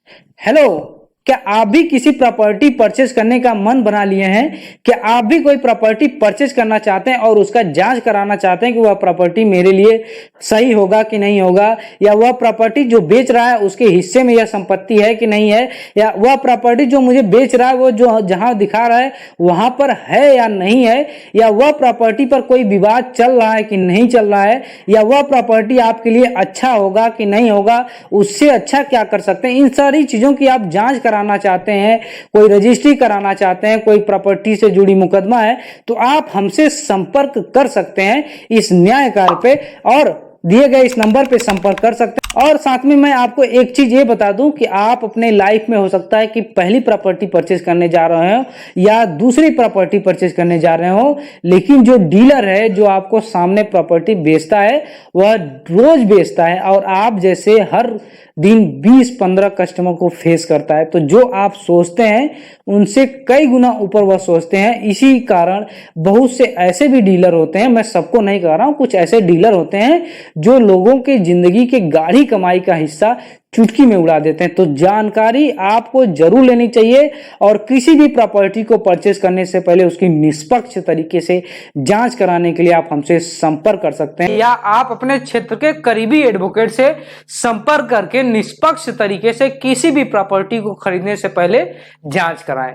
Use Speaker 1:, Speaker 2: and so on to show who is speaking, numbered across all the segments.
Speaker 1: Hello, क्या आप भी किसी प्रॉपर्टी परचेज करने का मन बना लिए हैं? क्या आप भी कोई प्रॉपर्टी परचेज करना चाहते हैं और उसका जांच कराना चाहते हैं कि वह प्रॉपर्टी मेरे लिए सही होगा कि नहीं होगा, या वह प्रॉपर्टी जो बेच रहा है उसके हिस्से में यह संपत्ति है कि नहीं है, या वह प्रॉपर्टी जो मुझे बेच रहा है वो जो जहां दिखा रहा है वहां पर है या नहीं है, या वह प्रॉपर्टी पर कोई विवाद चल रहा है कि नहीं चल रहा है, या वह प्रॉपर्टी आपके लिए अच्छा होगा कि नहीं होगा, उससे अच्छा क्या कर सकते हैं, इन सारी चीजों की आप जांच कराना चाहते हैं, कोई रजिस्ट्री कराना चाहते हैं, कोई प्रॉपर्टी से जुड़ी मुकदमा है, तो आप हमसे संपर्क कर सकते हैं इस न्याय कार्य पे, और दिए गए इस नंबर पे संपर्क कर सकते हैं। और साथ में मैं आपको एक चीज ये बता दूं कि आप अपने लाइफ में हो सकता है कि पहली प्रॉपर्टी परचेज करने जा रहे हो या दूसरी प्रॉपर्टी परचेज करने जा रहे हो, लेकिन जो डीलर है जो आपको सामने प्रॉपर्टी बेचता है वह रोज बेचता है और आप जैसे हर दिन 20-15 कस्टमर को फेस करता है। तो जो आप सोचते हैं उनसे कई गुना ऊपर वह सोचते हैं। इसी कारण बहुत से ऐसे भी डीलर होते हैं, मैं सबको नहीं कह रहा हूं, कुछ ऐसे डीलर होते हैं जो लोगों की जिंदगी के गाढ़ी कमाई का हिस्सा चुटकी में उड़ा देते हैं। तो जानकारी आपको जरूर लेनी चाहिए और किसी भी प्रॉपर्टी को परचेज करने से पहले उसकी निष्पक्ष तरीके से जांच कराने के लिए आप हमसे संपर्क कर सकते हैं, या आप अपने क्षेत्र के करीबी एडवोकेट से संपर्क करके निष्पक्ष तरीके से किसी भी प्रॉपर्टी को खरीदने से पहले जांच कराएं।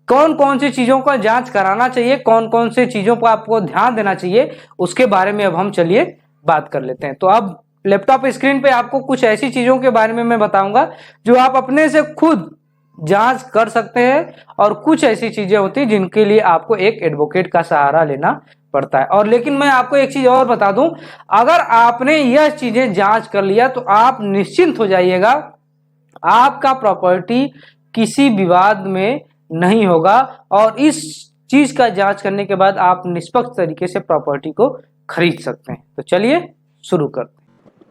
Speaker 1: कौन कौन सी चीजों का जांच कराना चाहिए, कौन कौन सी चीजों पर आपको ध्यान देना चाहिए, उसके बारे में अब हम चलिए बात कर लेते हैं। तो अब लैपटॉप स्क्रीन पे आपको कुछ ऐसी चीजों के बारे में मैं बताऊंगा जो आप अपने से खुद जांच कर सकते हैं, और कुछ ऐसी चीजें होती हैं जिनके लिए आपको एक एडवोकेट का सहारा लेना पड़ता है। और लेकिन मैं आपको एक चीज और बता दूं, अगर आपने यह चीजें जांच कर लिया तो आप निश्चिंत हो जाइएगा, आपका प्रॉपर्टी किसी विवाद में नहीं होगा, और इस चीज का जांच करने के बाद आप निष्पक्ष तरीके से प्रॉपर्टी को खरीद सकते हैं। तो चलिए शुरू करते हैं।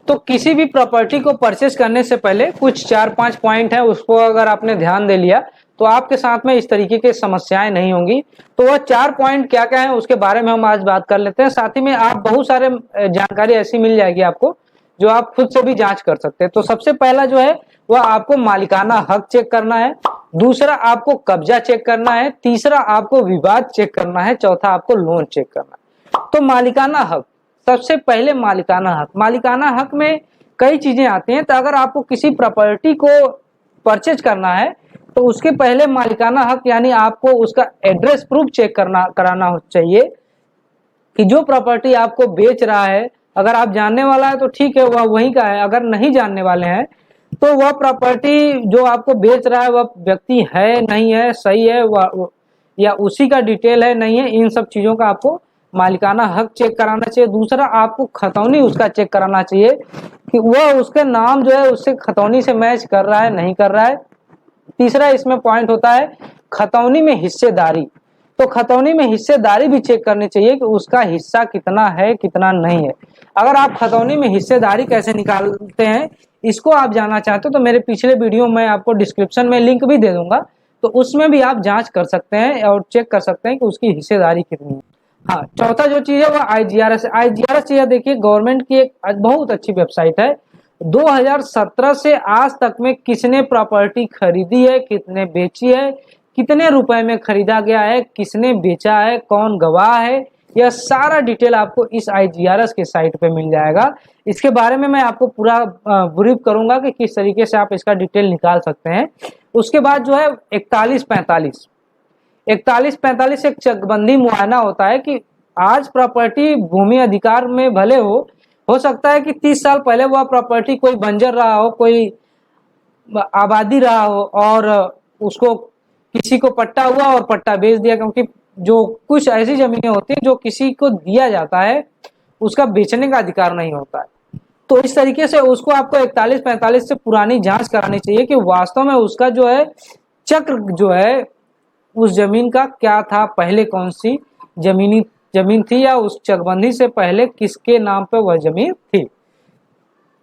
Speaker 1: तो किसी भी प्रॉपर्टी को परचेस करने से पहले कुछ 4-5 पॉइंट है, उसको अगर आपने ध्यान दे लिया तो आपके साथ में इस तरीके की समस्याएं नहीं होंगी। तो वह 4 पॉइंट क्या क्या है उसके बारे में हम आज बात कर लेते हैं। साथ ही में आप बहुत सारे जानकारी ऐसी मिल जाएगी आपको जो आप खुद से भी जांच कर सकते हैं। तो सबसे पहला जो है वह आपको मालिकाना हक चेक करना है, दूसरा आपको कब्जा चेक करना है, तीसरा आपको विवाद चेक करना है, चौथा आपको लोन चेक करना है। तो मालिकाना हक, सबसे पहले मालिकाना हक। मालिकाना हक में कई चीजें आती हैं। तो अगर आपको किसी प्रॉपर्टी को परचेज करना है तो उसके पहले मालिकाना हक यानी आपको उसका एड्रेस प्रूफ चेक कराना चाहिए कि जो प्रॉपर्टी आपको बेच रहा है, अगर आप जानने वाला है तो ठीक है, वह वहीं का है। अगर नहीं जानने वाले हैं तो वह प्रॉपर्टी जो आपको बेच रहा है वह व्यक्ति है नहीं है, सही है या उसी का डिटेल है नहीं है, इन सब चीजों का आपको मालिकाना हक चेक कराना चाहिए। दूसरा आपको खतौनी उसका चेक कराना चाहिए कि वह उसके नाम जो है उससे खतौनी से मैच कर रहा है नहीं कर रहा है। तीसरा इसमें पॉइंट होता है खतौनी में हिस्सेदारी। तो खतौनी में हिस्सेदारी भी चेक करनी चाहिए कि उसका हिस्सा कितना है कितना नहीं है। अगर आप खतौनी में हिस्सेदारी कैसे निकालते हैं इसको आप जानना चाहते हो तो मेरे पिछले वीडियो में आपको डिस्क्रिप्शन में लिंक भी दे दूंगा, तो उसमें भी आप जांच कर सकते हैं और चेक कर सकते हैं कि उसकी हिस्सेदारी कितनी है। हाँ, चौथा जो चीज है वो IGRS है। IGRS यह देखिए गवर्नमेंट की एक बहुत अच्छी वेबसाइट है। 2017 से आज तक में किसने प्रॉपर्टी खरीदी है, कितने बेची है, कितने रुपए में खरीदा गया है, किसने बेचा है, कौन गवाह है, यह सारा डिटेल आपको इस IGRS के साइट पे मिल जाएगा। इसके बारे में मैं आपको पूरा ब्रीफ करूंगा कि किस तरीके से आप इसका डिटेल निकाल सकते हैं। उसके बाद जो है 4145 एक चकबंदी मुआयना होता है कि आज प्रॉपर्टी भूमि अधिकार में भले हो सकता है कि 30 साल पहले वह प्रॉपर्टी कोई बंजर रहा हो, कोई आबादी रहा हो और उसको किसी को पट्टा हुआ और पट्टा बेच दिया, क्योंकि जो कुछ ऐसी जमीनें होती हैं जो किसी को दिया जाता है उसका बेचने का अधिकार नहीं होता है। तो इस तरीके से उसको आपको 4145 से पुरानी जांच करानी चाहिए कि वास्तव में उसका जो है चक्र जो है उस जमीन का क्या था, पहले कौन सी जमीन थी, या उस चकबंदी से पहले किसके नाम पे वह जमीन थी।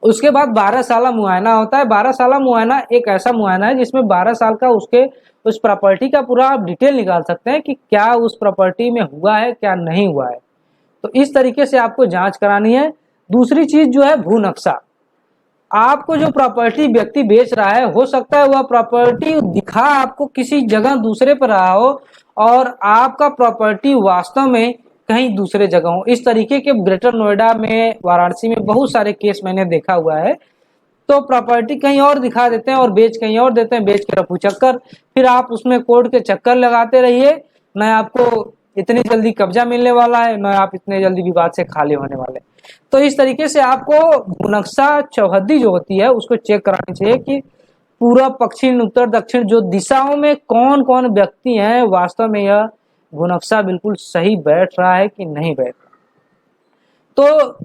Speaker 1: उसके बाद 12 साल मुआयना होता है। 12 साल मुआयना एक ऐसा मुआयना है जिसमें 12 साल का उस प्रॉपर्टी का पूरा आप डिटेल निकाल सकते हैं कि क्या उस प्रॉपर्टी में हुआ है क्या नहीं हुआ है। तो इस तरीके से आपको जांच करानी है। दूसरी चीज जो है भू नक्शा। आपको जो प्रॉपर्टी व्यक्ति बेच रहा है, हो सकता है वह प्रॉपर्टी दिखा आपको किसी जगह दूसरे पर रहा हो और आपका प्रॉपर्टी वास्तव में कहीं दूसरे जगह हो। इस तरीके के ग्रेटर नोएडा में, वाराणसी में बहुत सारे केस मैंने देखा हुआ है। तो प्रॉपर्टी कहीं और दिखा देते हैं और बेच कहीं और देते हैं, बेच के रफू चक्कर, फिर आप उसमें कोर्ट के चक्कर लगाते रहिए, न आपको इतनी जल्दी कब्जा मिलने वाला है, न आप इतने जल्दी विवाद से खाली होने वाले। तो इस तरीके से आपको भूनक्शा चौहद्दी जो होती है उसको चेक करानी चाहिए कि पूरब, पश्चिम, उत्तर, दक्षिण जो दिशाओं में कौन कौन व्यक्ति हैं, वास्तव में यह भूनक्शा बिल्कुल सही बैठ रहा है कि नहीं बैठ रहा। तो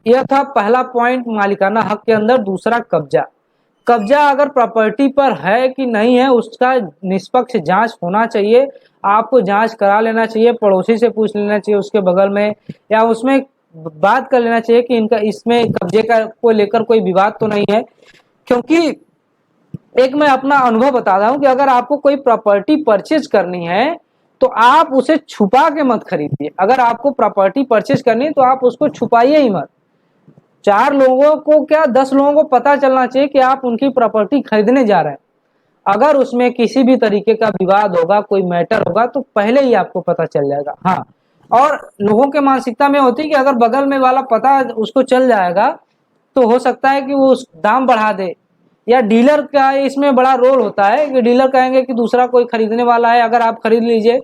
Speaker 1: यह था पहला पॉइंट मालिकाना हक के अंदर। दूसरा, कब्जा। कब्जा अगर प्रॉपर्टी पर है कि नहीं है उसका निष्पक्ष जांच होना चाहिए। आपको जांच करा लेना चाहिए, पड़ोसी से पूछ लेना चाहिए उसके बगल में, या उसमें बात कर लेना चाहिए कि इनका इसमें कब्जे का को लेकर कोई विवाद तो नहीं है। क्योंकि एक मैं अपना अनुभव बता रहा हूं कि अगर आपको कोई प्रॉपर्टी परचेज करनी है तो आप उसे छुपा के मत खरीदिए। अगर आपको प्रॉपर्टी परचेज करनी है तो आप उसको छुपाइए ही मत। 4 लोगों को क्या 10 लोगों को पता चलना चाहिए कि आप उनकी प्रॉपर्टी खरीदने जा रहे हैं। अगर उसमें किसी भी तरीके का विवाद होगा, कोई मैटर होगा, तो पहले ही आपको पता चल जाएगा। हाँ, और लोगों के मानसिकता में होती है कि अगर बगल में वाला पता उसको चल जाएगा तो हो सकता है कि वो उस दाम बढ़ा दे, या डीलर का इसमें बड़ा रोल होता है कि डीलर कहेंगे कि दूसरा कोई खरीदने वाला है, अगर आप खरीद लीजिए,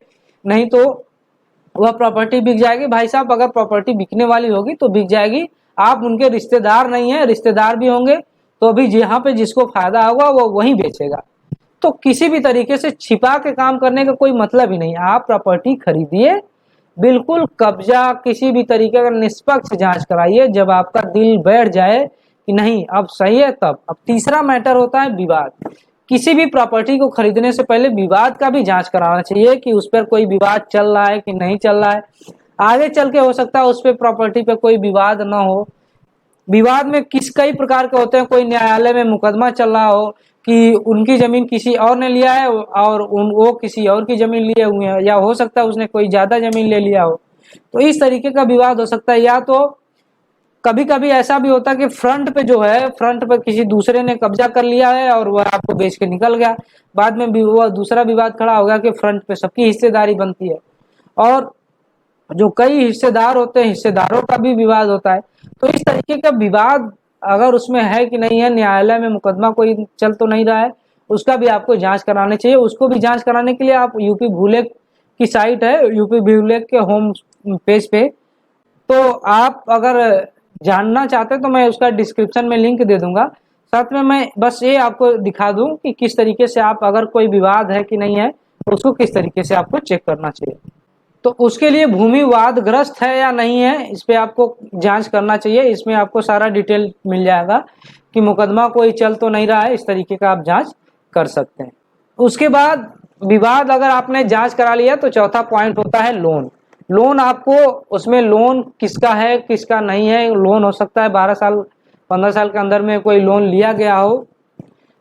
Speaker 1: नहीं तो वह प्रॉपर्टी बिक जाएगी। भाई साहब, अगर प्रॉपर्टी बिकने वाली होगी तो बिक जाएगी, आप उनके रिश्तेदार नहीं है, रिश्तेदार भी होंगे तो अभी जहाँ पे जिसको फायदा होगा वो वहीं बेचेगा। तो किसी भी तरीके से छिपा के काम करने का कोई मतलब ही नहीं। आप प्रॉपर्टी खरीदिए, बिल्कुल कब्जा, किसी भी तरीके का निष्पक्ष जांच कराइए। जब आपका दिल बैठ जाए कि नहीं अब सही है, तब। अब तीसरा मैटर होता है विवाद। किसी भी प्रॉपर्टी को खरीदने से पहले विवाद का भी जांच कराना चाहिए कि उस पर कोई विवाद चल रहा है कि नहीं चल रहा है। आगे चल के हो सकता है उस पर प्रॉपर्टी पे कोई विवाद ना हो। विवाद में कई प्रकार के होते हैं। कोई न्यायालय में मुकदमा चल रहा हो कि उनकी जमीन किसी और ने लिया है और वो किसी और की जमीन लिए हुए हैं, या हो सकता है उसने कोई ज्यादा जमीन ले लिया हो, तो इस तरीके का विवाद हो सकता है। या तो कभी कभी ऐसा भी होता है कि फ्रंट पे जो है, फ्रंट पे किसी दूसरे ने कब्जा कर लिया है और वह आपको बेच के निकल गया। बाद में भी वह दूसरा विवाद खड़ा हो गया कि फ्रंट पे सबकी हिस्सेदारी बनती है, और जो कई हिस्सेदार होते हैं, हिस्सेदारों का भी विवाद होता है। तो इस तरीके का विवाद अगर उसमें है कि नहीं है, न्यायालय में मुकदमा कोई चल तो नहीं रहा है, उसका भी आपको जांच करानी चाहिए। उसको भी जांच कराने के लिए आप यूपी भूलेख की साइट है, यूपी भूलेख के होम पेज पे, तो आप अगर जानना चाहते हैं तो मैं उसका डिस्क्रिप्शन में लिंक दे दूंगा। साथ में मैं बस ये आपको दिखा दूं कि किस तरीके से आप, अगर कोई विवाद है कि नहीं है, तो उसको किस तरीके से आपको चेक करना चाहिए। तो उसके लिए भूमि वादग्रस्त है या नहीं है, इस पे आपको जांच करना चाहिए। इसमें आपको सारा डिटेल मिल जाएगा कि मुकदमा कोई चल तो नहीं रहा है, इस तरीके का आप जांच कर सकते हैं। उसके बाद विवाद अगर आपने जांच करा लिया तो चौथा पॉइंट होता है लोन। लोन आपको, उसमें लोन किसका है किसका नहीं है। लोन हो सकता है 12 साल 15 साल के अंदर में कोई लोन लिया गया हो।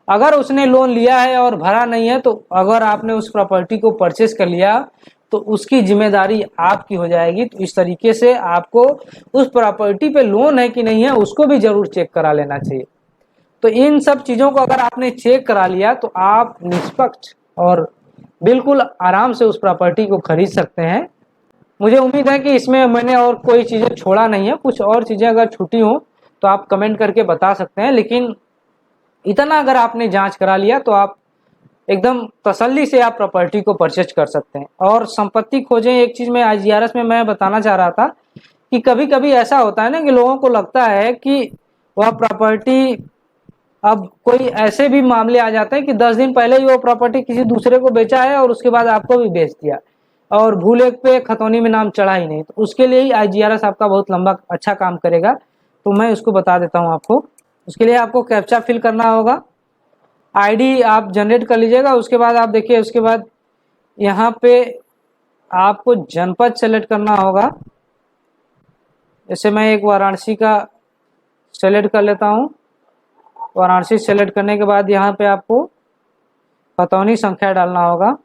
Speaker 1: अगर उसने लोन लिया है और भरा नहीं है, तो अगर आपने उस प्रॉपर्टी को परचेस कर लिया तो उसकी जिम्मेदारी आपकी हो जाएगी। तो इस तरीके से आपको उस प्रॉपर्टी पे लोन है कि नहीं है उसको भी जरूर चेक करा लेना चाहिए। तो इन सब चीजों को अगर आपने चेक करा लिया तो आप निष्पक्ष और बिल्कुल आराम से उस प्रॉपर्टी को खरीद सकते हैं। मुझे उम्मीद है कि इसमें मैंने और कोई चीजें छोड़ा नहीं है। कुछ और चीजें अगर छूटी हो तो आप कमेंट करके बता सकते हैं, लेकिन इतना अगर आपने जांच करा लिया तो आप एकदम तसल्ली से आप प्रॉपर्टी को परचेज कर सकते हैं। और संपत्ति खोजें, एक चीज में IGRS में मैं बताना चाह रहा था कि कभी कभी ऐसा होता है ना कि लोगों को लगता है कि वह प्रॉपर्टी, अब कोई ऐसे भी मामले आ जाते हैं कि 10 दिन पहले ही वो प्रॉपर्टी किसी दूसरे को बेचा है और उसके बाद आपको भी बेच दिया और भूलेख पे खतौनी में नाम चढ़ा ही नहीं। तो उसके लिए ही IGRS आपका बहुत लंबा अच्छा काम करेगा। तो मैं उसको बता देता हूँ आपको। उसके लिए आपको कैप्चा फिल करना होगा, ID आप जनरेट कर लीजिएगा। उसके बाद आप देखिए, उसके बाद यहाँ पे आपको जनपद सेलेक्ट करना होगा। जैसे मैं एक वाराणसी का सेलेक्ट कर लेता हूँ। वाराणसी सेलेक्ट करने के बाद यहाँ पे आपको खतौनी संख्या डालना होगा।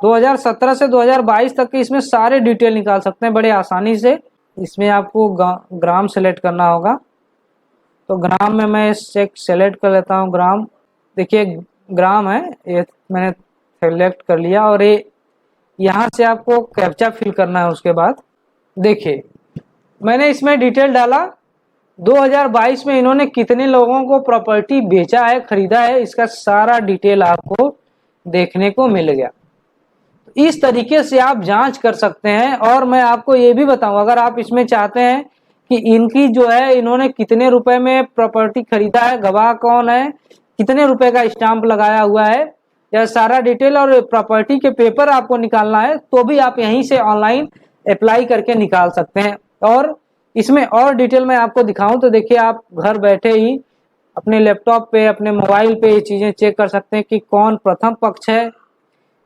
Speaker 1: 2017 से 2022 तक के इसमें सारे डिटेल निकाल सकते हैं बड़े आसानी से। इसमें आपको ग्राम सेलेक्ट करना होगा। तो ग्राम में मैं चेक सेलेक्ट कर लेता हूँ। ग्राम, देखिए ग्राम है, ये मैंने सेलेक्ट कर लिया। और ये यहाँ से आपको कैप्चा फिल करना है। उसके बाद देखिए मैंने इसमें डिटेल डाला, 2022 में इन्होंने कितने लोगों को प्रॉपर्टी बेचा है, खरीदा है, इसका सारा डिटेल आपको देखने को मिल गया। इस तरीके से आप जांच कर सकते हैं। और मैं आपको ये भी बताऊं, अगर आप इसमें चाहते हैं कि इनकी जो है इन्होंने कितने रुपए में प्रॉपर्टी खरीदा है, गवाह कौन है, कितने रुपए का स्टाम्प लगाया हुआ है, यह सारा डिटेल और प्रॉपर्टी के पेपर आपको निकालना है, तो भी आप यहीं से ऑनलाइन अप्लाई करके निकाल सकते हैं। और इसमें और डिटेल में आपको दिखाऊं तो देखिए आप घर बैठे ही अपने लैपटॉप पे, अपने मोबाइल पे ये चीजें चेक कर सकते हैं कि कौन प्रथम पक्ष है,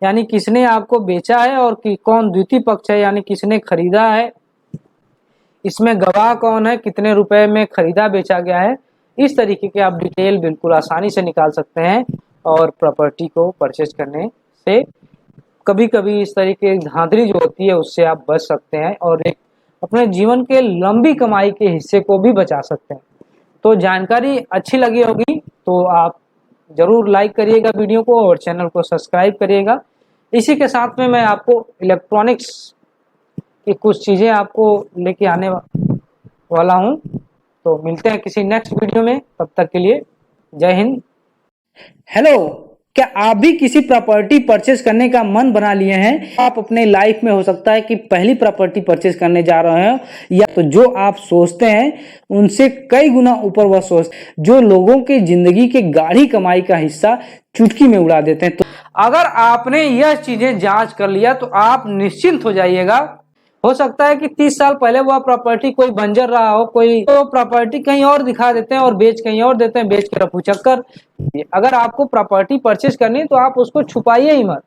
Speaker 1: यानी किसने आपको बेचा है, और कि कौन द्वितीय पक्ष है, यानी किसने खरीदा है, इसमें गवाह कौन है, कितने रुपए में खरीदा बेचा गया है। इस तरीके के आप डिटेल बिल्कुल आसानी से निकाल सकते हैं। और प्रॉपर्टी को परचेज करने से कभी कभी इस तरीके की धांधली जो होती है उससे आप बच सकते हैं, और एक अपने जीवन के लंबी कमाई के हिस्से को भी बचा सकते हैं। तो जानकारी अच्छी लगी होगी तो आप जरूर लाइक करिएगा वीडियो को, और चैनल को सब्सक्राइब करिएगा। इसी के साथ में मैं आपको इलेक्ट्रॉनिक्स की कुछ चीज़ें आपको लेके आने वाला हूं। तो मिलते हैं किसी नेक्स्ट वीडियो में, तब तक के लिए जय हिंद। हेलो, क्या आप भी किसी प्रॉपर्टी परचेज करने का मन बना लिए हैं? आप अपने लाइफ में हो सकता है कि पहली प्रॉपर्टी परचेज करने जा रहे हैं, या तो जो आप सोचते हैं उनसे कई गुना ऊपर वह सोच, जो लोगों के जिंदगी के गाढ़ी कमाई का हिस्सा चुटकी में उड़ा देते हैं। तो अगर आपने यह चीजें जांच कर लिया तो आप निश्चिंत हो जाइएगा। हो सकता है कि 30 साल पहले वह प्रॉपर्टी कोई बंजर रहा हो, कोई तो प्रॉपर्टी कहीं और दिखा देते हैं और बेच कहीं और देते हैं, बेच के रफू चक्कर। अगर आपको प्रॉपर्टी परचेज करनी है तो आप उसको छुपाइए ही मत।